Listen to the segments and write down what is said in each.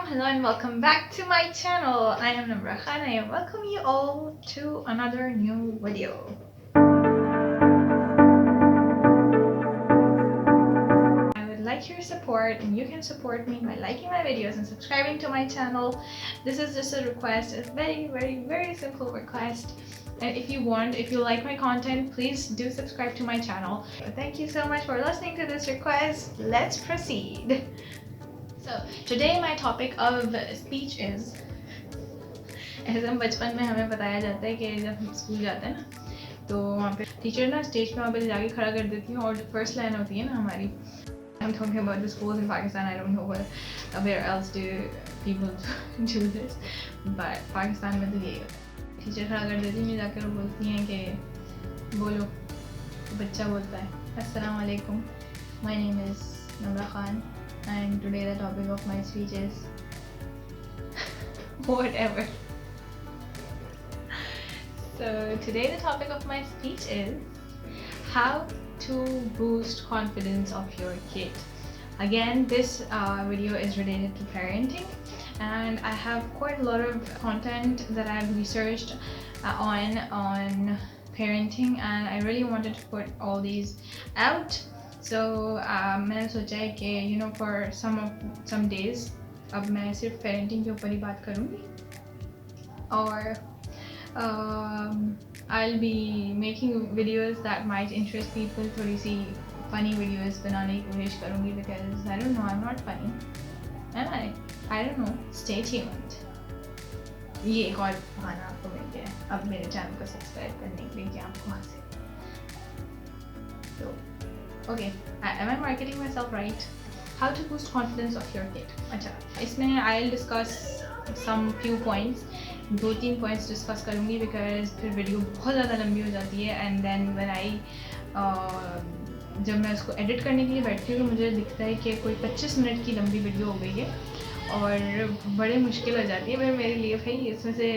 hello and welcome back to my channel. I am Namra Khan. I welcome you all to another new video. I would like your support, and you can support me by liking my videos and subscribing to my channel. This is just a request, a very simple request. And if you like my content, please do subscribe to my channel. Thank you so much for listening to this request. Let's proceed. So today my topic of speech is, ऐसे हम बचपन में हमें बताया जाता है कि जब हम स्कूल जाते हैं ना तो वहाँ पे टीचर ना स्टेज पे वहाँ पे जाके खड़ा कर देती है और जो फर्स्ट लाइन होती है ना हमारी, I'm talking about the schools in Pakistan. I don't know where else do people do this, but Pakistan में तो यही होता है. टीचर खड़ा कर देती है, जाकर वो बोलती हैं कि बोलो. बच्चा बोलता है अस्सलाम वालेकुम, my name is Namra Khan. And today the topic of my speech is whatever. So today the topic of my speech is how to boost confidence of your kid. Again, this video is related to parenting, and I have quite a lot of content that I've researched on parenting, and I really wanted to put all these out. So मैंने सोचा है कि for some days अब मैं सिर्फ parenting के ऊपर ही बात करूँगी और I'll be making videos that might interest people. थोड़ी सी funny videos बनाने की कोशिश करूँगी because I don't know, I'm not funny, am I? I don't know. Stay tuned. ये एक और बहाना आपको मिल गया अब मेरे चैनल को सब्सक्राइब करने के लिए कि आपको हंसे. So okay, am I marketing myself right? How to boost confidence of your kid. अच्छा, इसमें I'll discuss some few points. 2-3 points discuss करूँगी because फिर वीडियो बहुत ज़्यादा लंबी हो जाती है, and then when जब मैं उसको एडिट करने के लिए बैठती हूँ तो मुझे दिखता है कि कोई 25 मिनट की लंबी वीडियो हो गई है और बड़े मुश्किल हो जाती है फिर मेरे लिए भाई इसमें से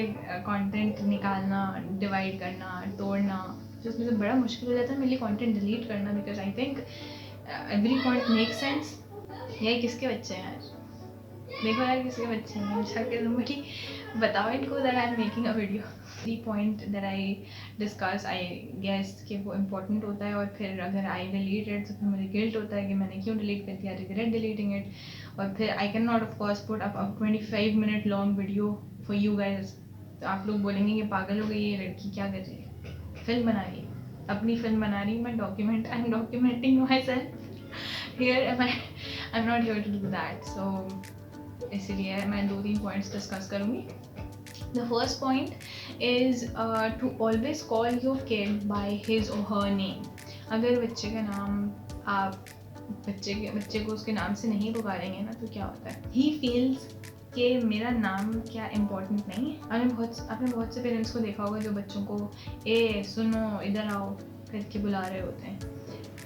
कंटेंट निकालना, डिवाइड करना, तोड़ना, जो उसमें से बड़ा मुश्किल हो जाता है मेरे लिए कंटेंट डिलीट करना. Because I think every point make sense. ये किसके बच्चे हैं यार, देखो यार किसके बच्चे हैं, जाके somebody बताओ इनको that I'm making a video. The point that I discuss, I guess कि वो important होता है, और फिर अगर I delete it तो फिर मुझे guilt होता है कि मैंने क्यों delete कर दिया, regret deleting it. और फिर I cannot of course put up a 25-minute long video for you guys. तो आप लोग बोलेंगे कि पागल हो गई ये लड़की, क्या कर रही है, फिल्म बना रही है, अपनी फिल्म बना रही हूँ मैं, I'm documenting myself here. I'm not here to do that. So इसीलिए मैं 2-3 points discuss करूँगी. The first point is to always call your kid by his or her name. अगर बच्चे का नाम आप बच्चे को उसके नाम से नहीं पुकारेंगे ना तो क्या होता है, he feels कि मेरा नाम क्या इम्पोर्टेंट नहीं है. आपने बहुत से पेरेंट्स को देखा होगा जो बच्चों को ए सुनो इधर आओ करके बुला रहे होते हैं.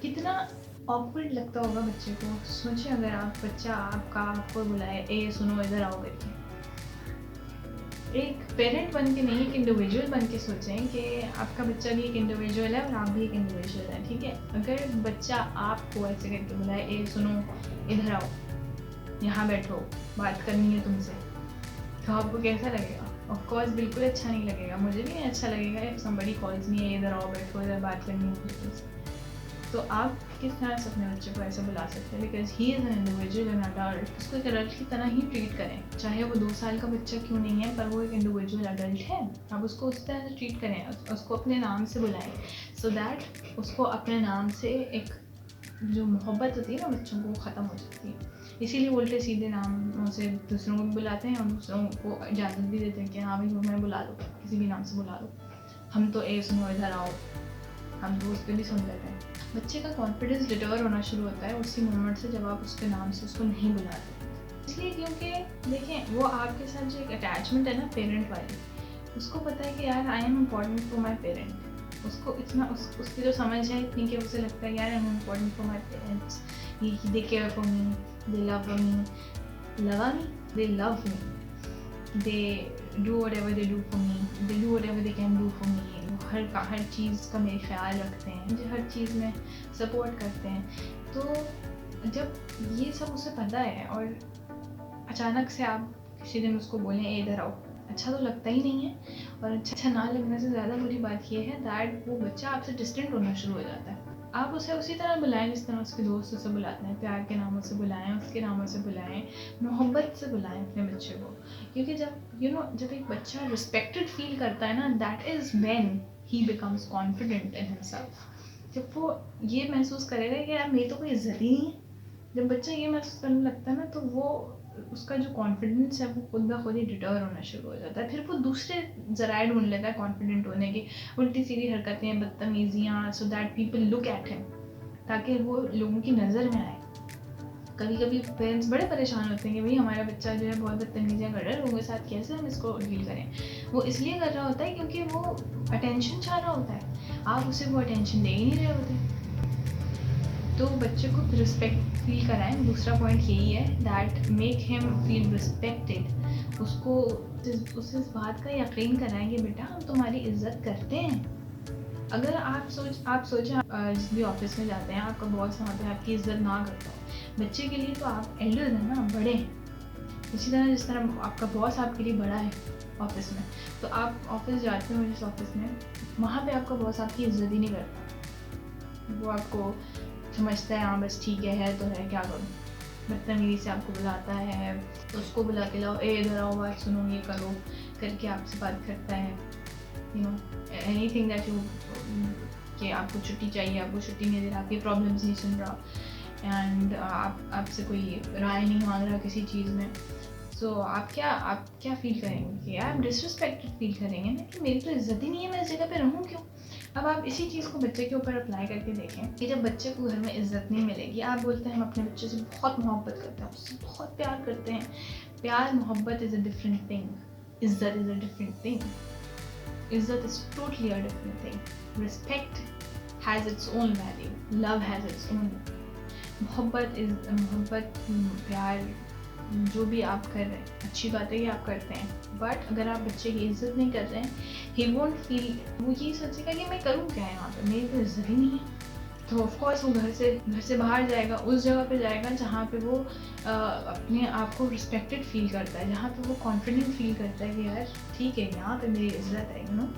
कितना ऑकवर्ड लगता होगा बच्चे को. सोचिए अगर बच्चा आपको बुलाए ए सुनो इधर आओ करके. एक पेरेंट बन के नहीं, एक इंडिविजुअल बन के सोचें कि आपका बच्चा भी एक इंडिविजुअल है और आप भी एक इंडिविजुअल हैं, ठीक है. अगर बच्चा आपको ऐसे करके बुलाए ए सुनो इधर आओ, यहाँ बैठो, बात करनी है तुमसे, तो आपको कैसा लगेगा? ऑफ कोर्स बिल्कुल अच्छा नहीं लगेगा. मुझे भी नहीं अच्छा लगेगा इफ समबडी कॉल्स मी इधर आओ बैठो, इधर बात करनी है तुमसे. तो आप किस तरह से अपने बच्चे को ऐसे बुला सकते हैं? Because he is an individual and adult. उसको एक अडल्ट की तरह ही ट्रीट करें, चाहे वो 2 साल का बच्चा क्यों नहीं है, पर वो एक इंडिविजुअल अडल्ट है. आप उसको उस तरह से ट्रीट करें, उसको अपने नाम से बुलाएं, सो दैट उसको अपने नाम से एक जो मोहब्बत होती है ना बच्चों को, वो ख़त्म हो जाती है. इसीलिए उल्टे सीधे नामों से दूसरों को भी बुलाते हैं और दूसरों को इजाज़त भी देते हैं कि हाँ भाई मैं बुला लो, किसी भी नाम से बुला लो, हम तो ए सुनो इधर आओ, हम तो उस पर भी सुन लेते हैं. बच्चे का कॉन्फिडेंस डिटर होना शुरू होता है उसी मोमेंट से जब आप उसके नाम से उसको नहीं बुलाते. इसलिए क्योंकि देखें वो आपके साथ जो एक अटैचमेंट है ना पेरेंट वाली, उसको पता है कि यार I am important for my parent. उसको इतना उसकी जो समझ है इतनी कि उसे लगता है यार I am important for my parents, they care for me, they love me, they do whatever they do for me, they do whatever they can do for me. हर चीज़ का मेरे ख्याल रखते हैं, मुझे हर चीज़ में सपोर्ट करते हैं. तो जब ये सब उसे पता है और अचानक से आप किसी दिन उसको बोलें ए इधर आओ, अच्छा तो लगता ही नहीं है। और अच्छा ना लगने से ज़्यादा बुरी बात ये है दैट वो बच्चा आपसे डिस्टेंट होना शुरू हो जाता है। आप उसे उसी तरह बुलाएं जिस तरह उसके दोस्त उसे बुलाते हैं, प्यार के नामों से बुलाएं, उसके नामों से बुलाएं, मोहब्बत से बुलाएं अपने बच्चे को। क्योंकि जब जब एक बच्चा रिस्पेक्टेड फील करता है ना, that is when he becomes confident in himself. जब वो ये महसूस करेगा कि यार मेरी तो कोई इज्जत ही नहीं है, जब बच्चा ये महसूस करने लगता है ना, तो वो उसका जो कॉन्फिडेंस है वो खुद ब खुद ही डिटर होना शुरू हो जाता है। फिर वो दूसरे ज़राए ढूंढ लेता है कॉन्फिडेंट होने की, उल्टी सीधी हरकतें, बदतमीजियाँ, so that people look at him, ताकि वो लोगों की नज़र में आए। कभी कभी पेरेंट्स बड़े परेशान होते हैं कि भाई हमारा बच्चा जो है बहुत बदतमीजियाँ कर रहा है, लोगों के साथ कैसे हम इसको डील करें। वो इसलिए कर रहा होता है क्योंकि वो अटेंशन चाह रहा होता है, आप उसे वो अटेंशन दे ही नहीं रहे होते। तो बच्चे को रिस्पेक्ट फील कराएं। दूसरा पॉइंट यही है that make him feel respected. उसको उसे इस बात का यकीन कराएं कि बेटा हम तुम्हारी इज्जत करते हैं। अगर आप सोचें जिस भी ऑफिस में जाते हैं, आपका बॉस वहाँ पे आपकी इज्जत ना करता हो, बच्चे के लिए तो आप एल्डर हैं ना, बड़े हैं। इसी तरह जिस तरह आपका बॉस आपके लिए बड़ा है ऑफिस में, तो आप ऑफिस जाते हो जिस ऑफिस में, वहाँ पे आपका बॉस आपकी इज्जत ही नहीं करता। वो आपको समझता है हाँ बस ठीक है तो है, क्या करूँ, बदतमीजी से आपको बुलाता है, तो उसको बुला के लाओ, ए इधर आओ, बात सुनो, ये करो करके आपसे बात करता है। You know anything that you, कि आपको छुट्टी चाहिए, आपको छुट्टी नहीं दे रहा, आपकी प्रॉब्लम्स नहीं सुन रहा, एंड आपसे कोई राय नहीं मांग रहा किसी चीज़ में। सो आप क्या फील करेंगे कि आप डिसरिस्पेक्टेड फील करेंगे ना, कि मेरी तो इज्जत ही नहीं है, मैं इस जगह पे रहूँ क्यों। अब आप इसी चीज़ को बच्चे के ऊपर अप्लाई करके देखें कि जब बच्चे को घर में इज्जत नहीं मिलेगी, आप बोलते हैं हम अपने बच्चे से बहुत मोहब्बत करते हैं, उससे बहुत प्यार करते हैं। प्यार मोहब्बत इज़ अ डिफरेंट थिंग, इज्जत इज़ अ डिफरेंट थिंग, इज्जत is totally a different thing. Respect has its own value, love has its own. मोहब्बत, प्यार जो भी आप कर रहे हैं, अच्छी बात है कि आप करते हैं, बट अगर आप बच्चे की इज्जत नहीं कर रहे हैं, ही वोंट फील, वो ये सोचेगा कि मैं करूँ क्या है यहाँ पे, मेरी तो इज्जत ही नहीं है। तो ऑफकोर्स वो घर से बाहर जाएगा, उस जगह पे जाएगा जहाँ पे वो अपने आप को रिस्पेक्टेड फील करता है, जहाँ पे वो कॉन्फिडेंट फील करता है कि यार ठीक है यहाँ पे मेरी इज्जत है। यू नो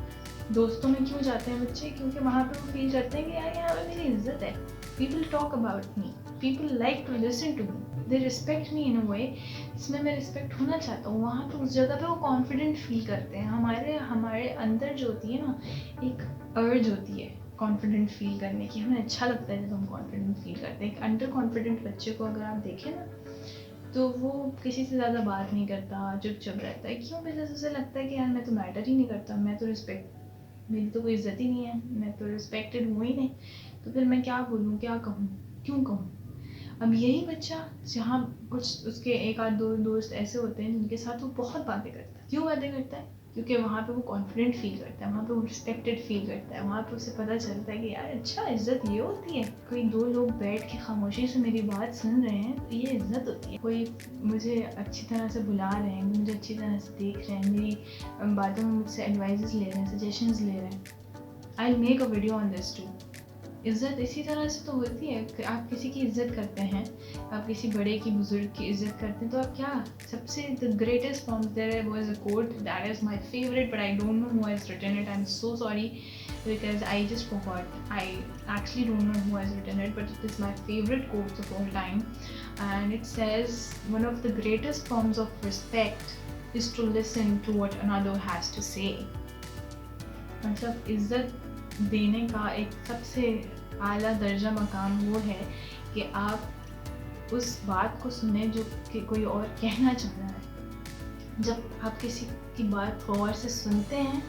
दोस्तों में क्यों जाते हैं बच्चे, क्योंकि वहाँ पे वो फील करते हैं कि यार यहाँ पे मेरी इज्जत है, people talk about me, people like to listen to me, they respect me in a way जिसमें मैं रिस्पेक्ट होना चाहता हूँ। वहाँ पे उस जगह पे वो कॉन्फिडेंट फील करते हैं। हमारे अंदर जो होती है ना, एक अर्ज होती है कॉन्फिडेंट फील करने की, हमें अच्छा लगता है जब हम कॉन्फिडेंट फील करते हैं। एक अंडर कॉन्फिडेंट बच्चे को अगर आप देखें ना, तो वो किसी से ज़्यादा बात नहीं करता, चुप रहता है। क्यों? बिकॉज उसे लगता है कि यार मैं तो मैटर ही नहीं करता, मैं तो मेरी तो कोई इज्जत ही नहीं है, मैं तो रिस्पेक्टेड हूँ ही नहीं, तो फिर मैं क्या बोलूँ, क्या कहूँ, क्यों कहूँ। अब यही बच्चा जहाँ कुछ उसके एक आध दो दोस्त ऐसे होते हैं जिनके साथ वो बहुत बातें करता है। क्यों बातें करता है? क्योंकि वहाँ पे वो कॉन्फिडेंट फील करता है, वहाँ पे वो रिस्पेक्टेड फील करता है, वहाँ पे उसे पता चलता है कि यार अच्छा इज्जत ये होती है, कोई दो लोग बैठ के खामोशी से मेरी बात सुन रहे हैं तो ये इज्जत होती है, कोई मुझे अच्छी तरह से बुला रहे हैं, मुझे अच्छी तरह से देख रहे हैं, मेरी बातों में मुझसे एडवाइजेस ले रहे हैं, सजेशंस ले रहे हैं। I will make a video on this too. इज़्ज़त इसी तरह से तो होती है कि आप किसी की इज़्ज़त करते हैं, आप किसी बड़े की, बुज़ुर्ग की इज़्ज़त करते हैं, तो आप क्या सबसे the greatest form there was a quote that is my favourite, but I don't know who has written it, I am so sorry because I just forgot. I actually don't know who has written it, but it is my favorite quote of all time, and it says one of the greatest forms of respect is to listen to what another has to say. मतलब इज़्ज़त देने का एक सबसे आला दर्जा मकाम वो है कि आप उस बात को सुने जो कि कोई और कहना चाह रहा है। जब आप किसी की बात गौर से सुनते हैं,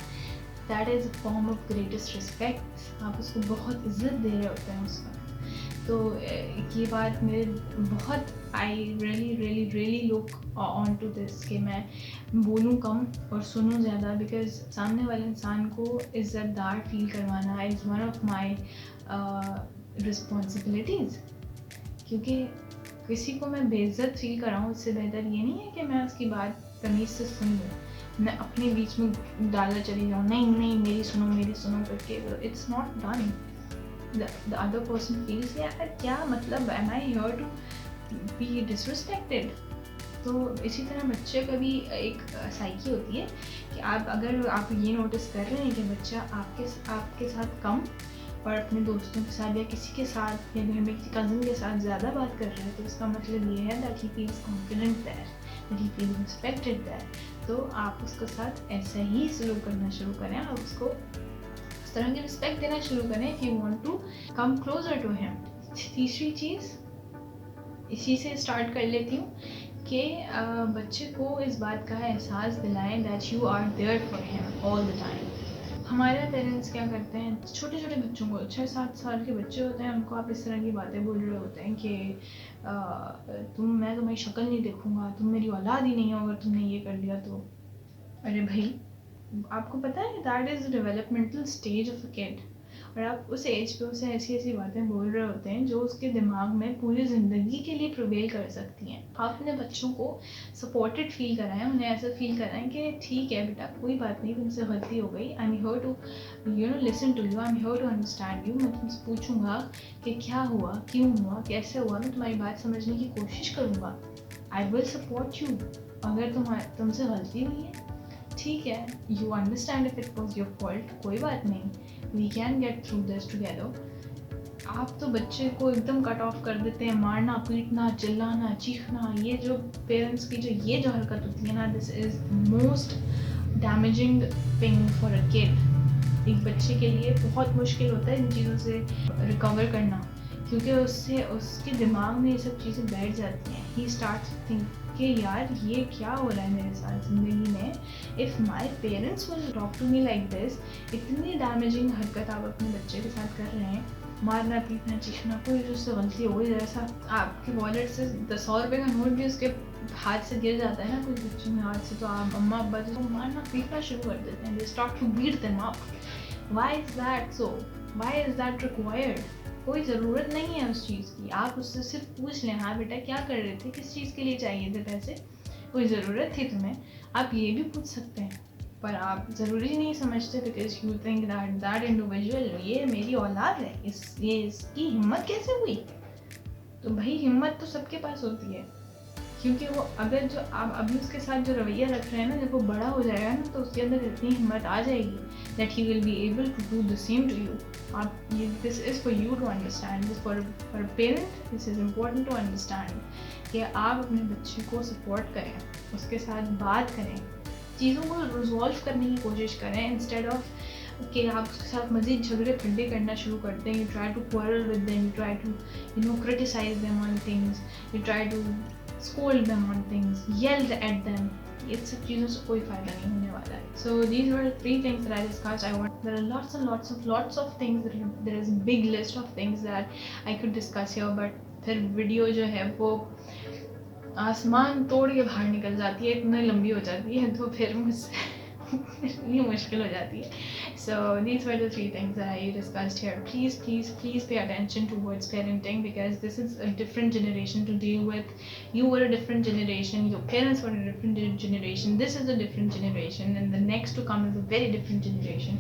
that is a form of greatest respect. आप उसको बहुत इज्जत दे रहे होते हैं उस वक्त। तो ये बात मेरे बहुत, I really look on to this कि मैं बोलूँ कम और सुनूँ ज़्यादा, बिकॉज सामने वाले इंसान को इज़्ज़तदार फील करवाना is one of my responsibilities. क्योंकि किसी को मैं बेइज्जत फील कराऊँ, इससे बेहतर ये नहीं है कि मैं उसकी बात तमीज़ से सुन लूँ, मैं अपने बीच में डाला चली जाऊँ, नहीं मेरी सुनो करके। It's not done. The other person feels यार क्या मतलब, am I here to be disrespected? تو اسی طرح بچے کا بھی ایک سائیکی ہوتی ہے کہ اگر آپ یہ نوٹس کر رہے ہیں کہ بچہ آپ کے ساتھ کم اور اپنے دوستوں کے ساتھ یا کسی کے ساتھ یا گھر میں کسی کزن کے ساتھ زیادہ بات کر رہے ہیں، تو اس کا مطلب یہ ہے that he feels confident there, that he feels respected there. تو آپ اس کے ساتھ ایسا ہی سلوک کرنا شروع کریں، آپ اس کو اس طرح کی رسپیکٹ دینا شروع کریں if you want to come closer to him. تیسری چیز اسی سے اسٹارٹ کر لیتی ہوں کہ بچے کو اس بات کا احساس دلائیں that you are there for him all the time. ہمارے پیرنٹس کیا کرتے ہیں، چھوٹے چھوٹے بچوں کو 6-7 سال کے بچے ہوتے ہیں، ان کو آپ اس طرح کی باتیں بول رہے ہوتے ہیں کہ میں تمہاری شکل نہیں دیکھوں گا، تم میری اولاد ہی نہیں ہو اگر تم نے یہ کر لیا تو. ارے بھائی، آپ کو پتہ ہے that is developmental stage of a kid, اور آپ اس ایج پہ اسے ایسی ایسی باتیں بول رہے ہوتے ہیں جو اس کے دماغ میں پوری زندگی کے لیے پرویل کر سکتی ہیں. آپ اپنے بچوں کو سپورٹڈ فیل کرائیں، انہیں ایسا فیل کرائیں کہ ٹھیک ہے بیٹا، کوئی بات نہیں، تم سے غلطی ہو گئی، I am here to listen to you, I am here to understand you. میں تم سے پوچھوں گا کہ کیا ہوا، کیوں ہوا، کیسے ہوا، میں تمہاری بات سمجھنے کی کوشش کروں گا. آئی ول سپورٹ یو. اگر تم سے غلطی ہوئی ہے ٹھیک ہے، you understand if it was your fault, کوئی بات نہیں، we can get through this together. آپ تو بچے کو ایک دم کٹ آف کر دیتے ہیں، مارنا، پیٹنا، چلانا، چیخنا. یہ جو پیرنٹس کی جو حرکت ہوتی ہے نا، this is most damaging thing for a kid. ایک بچے کے لیے بہت مشکل ہوتا ہے ان چیزوں سے ریکور کرنا، کیونکہ اس کے دماغ میں یہ سب چیزیں بیٹھ جاتی ہیں. ہی اسٹارٹ تھنک کہ یار یہ کیا ہو رہا ہے میرے ساتھ زندگی میں. If my parents will talk to me like this. اتنی ڈیمیجنگ حرکت آپ اپنے بچے کے ساتھ کر رہے ہیں، مارنا، پیٹنا، چیخنا. کوئی جو اس سے غلطی ہو گئی، جیسا آپ کے والیٹ سے 100 روپے کا نوٹ بھی اس کے ہاتھ سے گر جاتا ہے نا کچھ بچوں میں ہاتھ سے، تو آپ اماں ابا جو مارنا پیٹنا شروع کر دیتے ہیں. They start to beat them up. Why is that so? Why is that required? کوئی ضرورت نہیں ہے اس چیز کی. آپ اس سے صرف پوچھ لیں، ہاں بیٹا کیا کر رہے تھے، کس چیز کے لیے چاہیے تھے پیسے، کوئی ضرورت تھی تمہیں؟ آپ یہ بھی پوچھ سکتے ہیں. پر آپ ضروری نہیں سمجھتے because you think that individual یہ میری اولاد ہے، یہ اس کی ہمت کیسے ہوئی؟ تو بھائی ہمت تو سب کے پاس ہوتی ہے، کیونکہ وہ اگر جو آپ ابھی اس کے ساتھ جو رویہ رکھ رہے ہیں نا، جب وہ بڑا ہو جائے گا نا تو اس کے اندر اتنی ہمت آ جائے گی that he will be able to do the same to you. آپ this is for you to understand, this for parent, this is important to understand کہ آپ اپنے بچے کو سپورٹ کریں، اس کے ساتھ بات کریں، چیزوں کو ریزالو کرنے کی کوشش کریں انسٹیڈ آف کہ آپ اس کے ساتھ مزید جھگڑے پھنڈے کرنا شروع کرتے ہیں. You try to quarrel with them, you try to criticise them on things, you try to scold them on things, yelled at them. یہ سب چیزوں سے کوئی فائدہ نہیں ہونے والا ہے. So these were 3 things that I discussed. There are lots of things. There is a big list of things that I could discuss here, but پھر ویڈیو جو ہے وہ آسمان توڑ کے باہر نکل جاتی ہے، اتنی لمبی ہو جاتی ہے، تو پھر مجھ سے اتنی مشکل ہو جاتی ہے. So these were the 3 things that I discussed here. Please pay attention towards parenting, because this is a different generation to deal with. You were a different generation, your parents were a different generation, this is a different generation, and the next to come is a very different generation.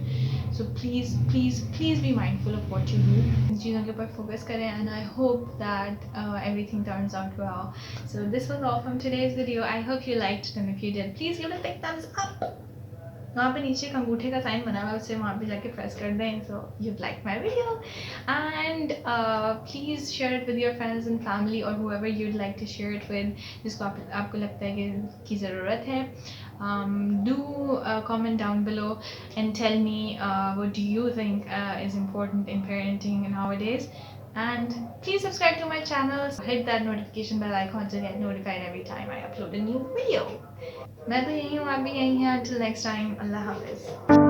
So please be mindful of what you do. ان چیزوں کے اوپر focus کریں, and I hope that everything turns out well. So this was all from today's video. I hope you liked it, and if you did, please give it a big thumbs up. وہاں پہ نیچے ایک انگوٹھے کا sign بنا ہوا ہے، اسے وہاں پہ جا کے پریس کر دیں. So you like my video, and please share it with your friends and family or whoever you'd like to share it with, جس کو آپ کو لگتا ہے کہ کی ضرورت ہے. Do comment down below and tell me what do you think is important in parenting nowadays. And please subscribe to my channel. Hit that notification bell icon to get notified every time I upload a new video. میں تو یہی ہوں, آپ بھی یہی ہیں. Until next time, اللہ حافظ.